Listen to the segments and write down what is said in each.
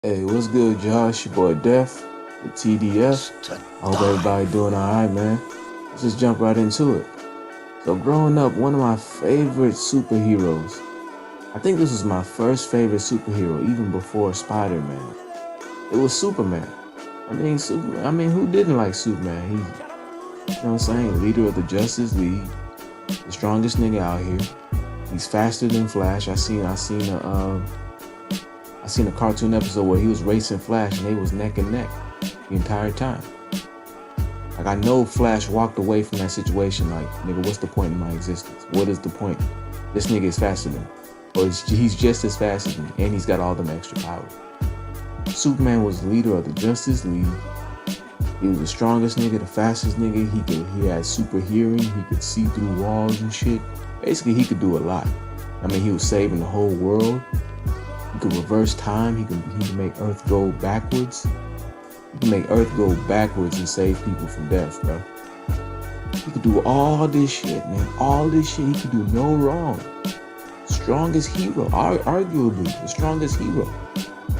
Hey, what's good, Josh? Your boy Def, the TDF. To I hope die. everybody doing alright, man. Let's just jump right into it. So, growing up, one of my favorite superheroes, I think this was my first favorite superhero, even before Spider-Man. It was Superman. Who didn't like Superman? He's, you know what I'm saying, leader of the Justice League, the strongest nigga out here. He's faster than Flash. I seen a cartoon episode where he was racing Flash and they was neck and neck the entire time. Like, I know Flash walked away from that situation like, nigga, what's the point in my existence? What is the point? This nigga is faster than me. Or he's just as fast as me, and he's got all them extra powers. Superman was the leader of the Justice League. He was the strongest nigga, the fastest nigga. He had super hearing. He could see through walls and shit. Basically, he could do a lot. I mean, he was saving the whole world. He could reverse time. He could make Earth go backwards. He could make Earth go backwards and save people from death, bro. He could do all this shit, man. All this shit. He could do no wrong. Strongest hero, arguably the strongest hero.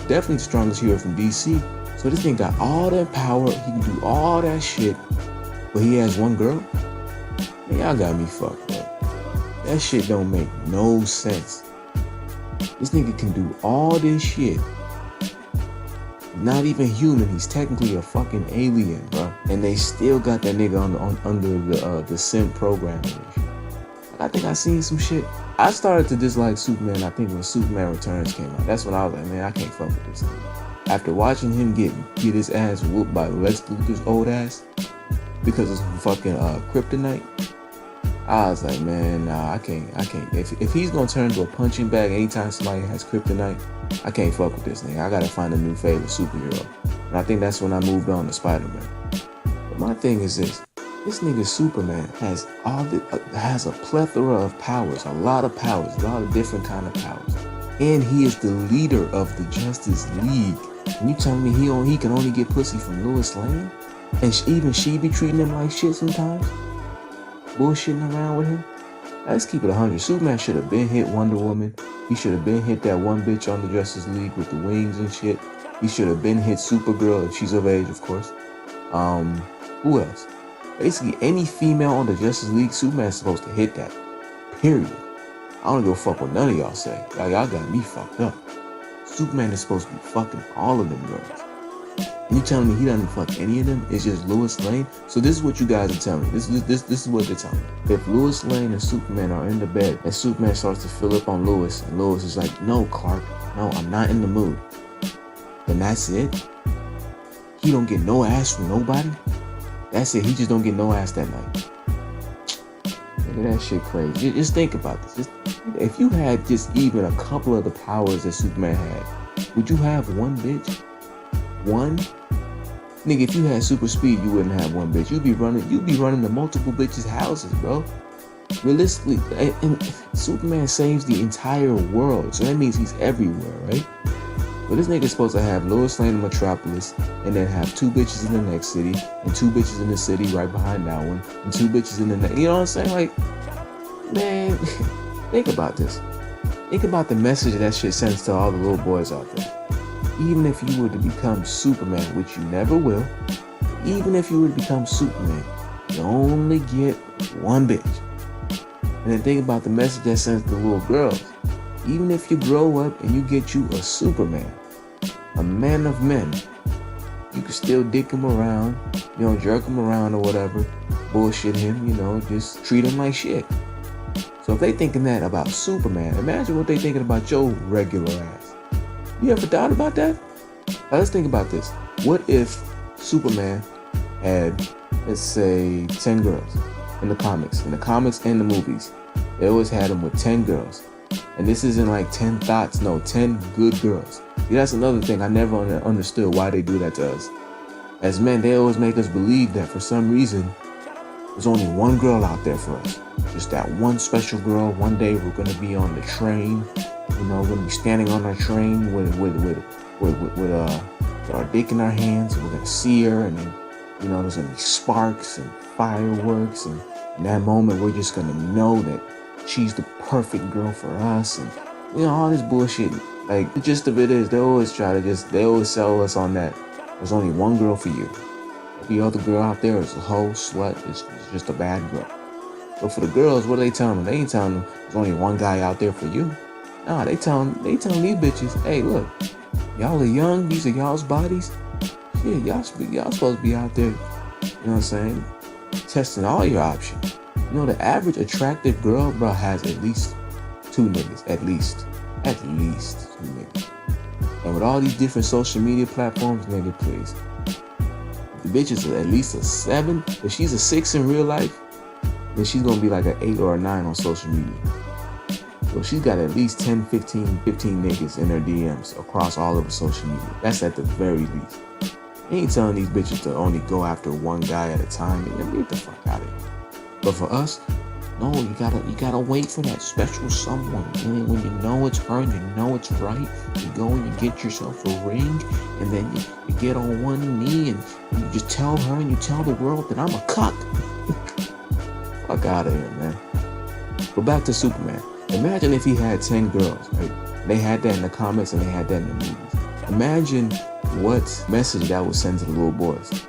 Definitely the strongest hero from DC. So this thing got all that power. He can do all that shit, but he has one girl. Man, y'all got me fucked up. That shit don't make no sense. This nigga can do all this shit. Not even human. He's technically a fucking alien, bro. And they still got that nigga under the SIMP programming. I think I seen some shit. I started to dislike Superman, I think, when Superman Returns came out. That's when I was like, man, I can't fuck with this thing. After watching him get his ass whooped by Lex Luthor's old ass because of some fucking kryptonite, I was like, man, nah, I can't. If he's gonna turn into a punching bag anytime somebody has kryptonite, I can't fuck with this thing. I gotta find a new favorite superhero. And I think that's when I moved on to Spider-Man. But my thing is this nigga Superman has has a plethora of powers, a lot of powers, a lot of different kind of powers. And he is the leader of the Justice League. And you telling me he can only get pussy from Lois Lane? And even she be treating him like shit sometimes? Bullshitting around with him? Let's keep it 100. Superman should have been hit Wonder Woman. He should have been hit that one bitch on the Justice League with the wings and shit. He should have been hit Supergirl if she's of age, of course. Who else? Basically, any female on the Justice League, Superman's supposed to hit that. Period. I don't give a fuck what none of y'all say. Y'all got me fucked up. Superman is supposed to be fucking all of them girls. And you telling me he doesn't fuck any of them? It's just Lois Lane? So this is what you guys are telling me. This is what they're telling me. If Lois Lane and Superman are in the bed and Superman starts to fill up on Lois and Lois is like, no, Clark, no, I'm not in the mood. Then that's it? He don't get no ass from nobody? That's it. He just don't get no ass that night. Look at that shit crazy. Just think about this. If you had just even a couple of the powers that Superman had, would you have one bitch? One? Nigga, if you had super speed, you wouldn't have one bitch. You'd be running to multiple bitches' houses, bro. Realistically, and Superman saves the entire world, so that means he's everywhere, right? But this nigga's supposed to have Lois Lane in Metropolis, and then have two bitches in the next city, and two bitches in the city right behind that one, and two bitches in the next. You know what I'm saying? Like, man, think about this. Think about the message that shit sends to all the little boys out there. Even if you were to become Superman, which you never will, even if you were to become Superman, you only get one bitch. And then think about the message that sends to little girls. Even if you grow up and you get you a Superman, a man of men, you can still dick him around, jerk him around or whatever, bullshit him, just treat him like shit. So if they thinking that about Superman, imagine what they thinking about your regular ass. You ever thought about that? Now let's think about this. What if Superman had, let's say, 10 girls in the comics and the movies? They always had him with 10 girls. And this isn't like 10 thoughts, no, 10 good girls. See, that's another thing I never understood why they do that to us. As men, they always make us believe that for some reason, there's only one girl out there for us. Just that one special girl. One day we're gonna be on the train. We're gonna be standing on our train with our dick in our hands, and we're gonna see her, and then there's gonna be sparks and fireworks, and in that moment we're just gonna know that she's the perfect girl for us, and You know, all this bullshit. Like, the gist of it is, they always sell us on that. There's only one girl for you. Every other girl out there is a hoe, slut, it's just a bad girl. But for the girls, what are they telling them? They ain't telling them there's only one guy out there for you. Nah, they telling these bitches, hey, look, y'all are young, these are y'all's bodies. Shit, y'all supposed to be out there, you know what I'm saying, testing all your options. You know, the average attractive girl, bro, has at least 2 niggas, at least 2 niggas. And with all these different social media platforms, nigga, please, the bitch is at least a 7. If she's a 6 in real life, then she's gonna be like an 8 or a 9 on social media. So she's got at least 10, 15 niggas in her DMs across all of her social media. That's at the very least. They ain't telling these bitches to only go after one guy at a time. Get the fuck out of here. But for us, no, you gotta wait for that special someone. And when you know it's her and you know it's right, you go and you get yourself a ring, and then you get on one knee and you just tell her and you tell the world that I'm a cuck. Fuck out of here, man. But back to Superman. Imagine if he had 10 girls, right? They had that in the comics and they had that in the movies. Imagine what message that would send to the little boys,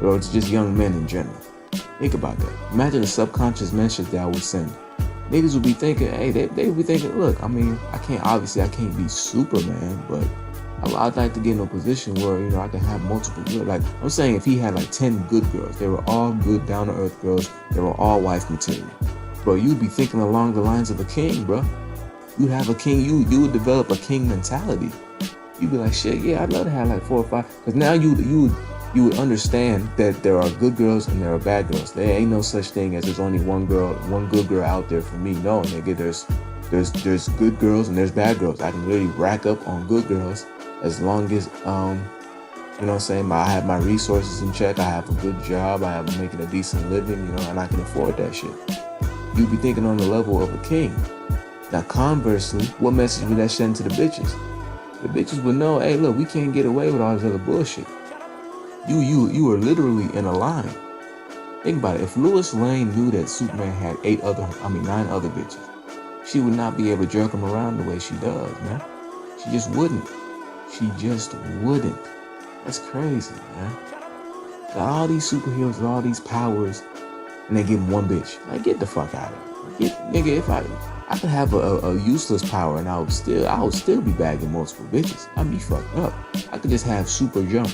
or to just young men in general. Think about that. Imagine the subconscious message that would send. Niggas would be thinking, hey, they would be thinking, look, I mean, I can't be Superman, but I'd like to get in a position where, you know, I can have multiple girls. Like, I'm saying if he had like 10 good girls, they were all good, down-to-earth girls, they were all wife material. Bro, you'd be thinking along the lines of a king, bro. You'd have a king, you would develop a king mentality. You'd be like, shit, yeah, I'd love to have like 4 or 5. Because now you would understand that there are good girls and there are bad girls. There ain't no such thing as there's only one good girl out there for me. No, nigga, there's good girls and there's bad girls. I can really rack up on good girls as long as, you know what I'm saying, I have my resources in check, I have a good job, I'm making a decent living, you know, and I can afford that shit. You'd be thinking on the level of a king. Now, conversely, what message would that send to the bitches? The bitches would know, hey, look, we can't get away with all this other bullshit. You are literally in a line. Think about it. If Lois Lane knew that Superman had 9 other bitches, she would not be able to jerk him around the way she does, man. She just wouldn't. That's crazy, man. Got all these superheroes with all these powers, and they give them one bitch. Like, get the fuck out of here. Nigga, if I could have a useless power and I would still be bagging multiple bitches. I'd be fucked up. I could just have super jump.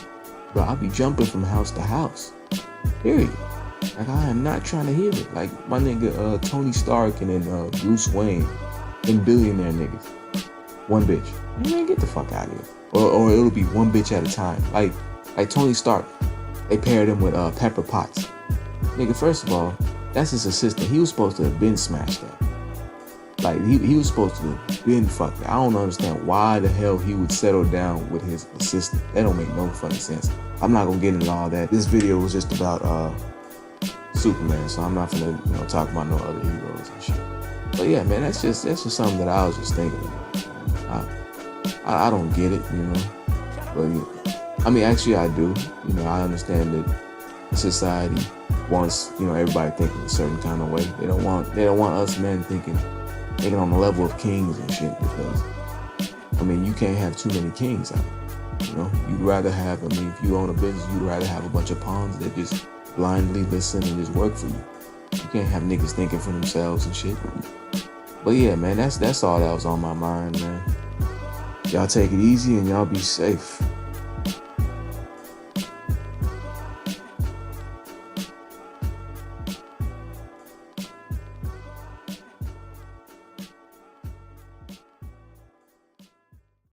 Bro, I'd be jumping from house to house. Period. Like, I am not trying to hear it. Like my nigga Tony Stark and then Bruce Wayne and billionaire niggas. One bitch. Man, get the fuck out of here. Or it'll be one bitch at a time. Like Tony Stark. They paired him with Pepper Potts. Nigga, first of all, that's his assistant. He was supposed to have been smashed up. Like, he was supposed to have been fucked. I don't understand why the hell he would settle down with his assistant. That don't make no fucking sense. I'm not gonna get into all that. This video was just about Superman, so I'm not gonna talk about no other heroes and shit. But yeah, man, that's just something that I was just thinking about. I don't get it, but I mean, actually I do. I understand that society wants everybody thinking a certain kind of way. They don't want us men thinking on the level of kings and shit, because you can't have too many kings out. You'd rather have, if you own a business, you'd rather have a bunch of pawns that just blindly listen and just work for you. You can't have niggas thinking for themselves and shit. But yeah, man, that's all that was on my mind, man. Y'all take it easy and y'all be safe.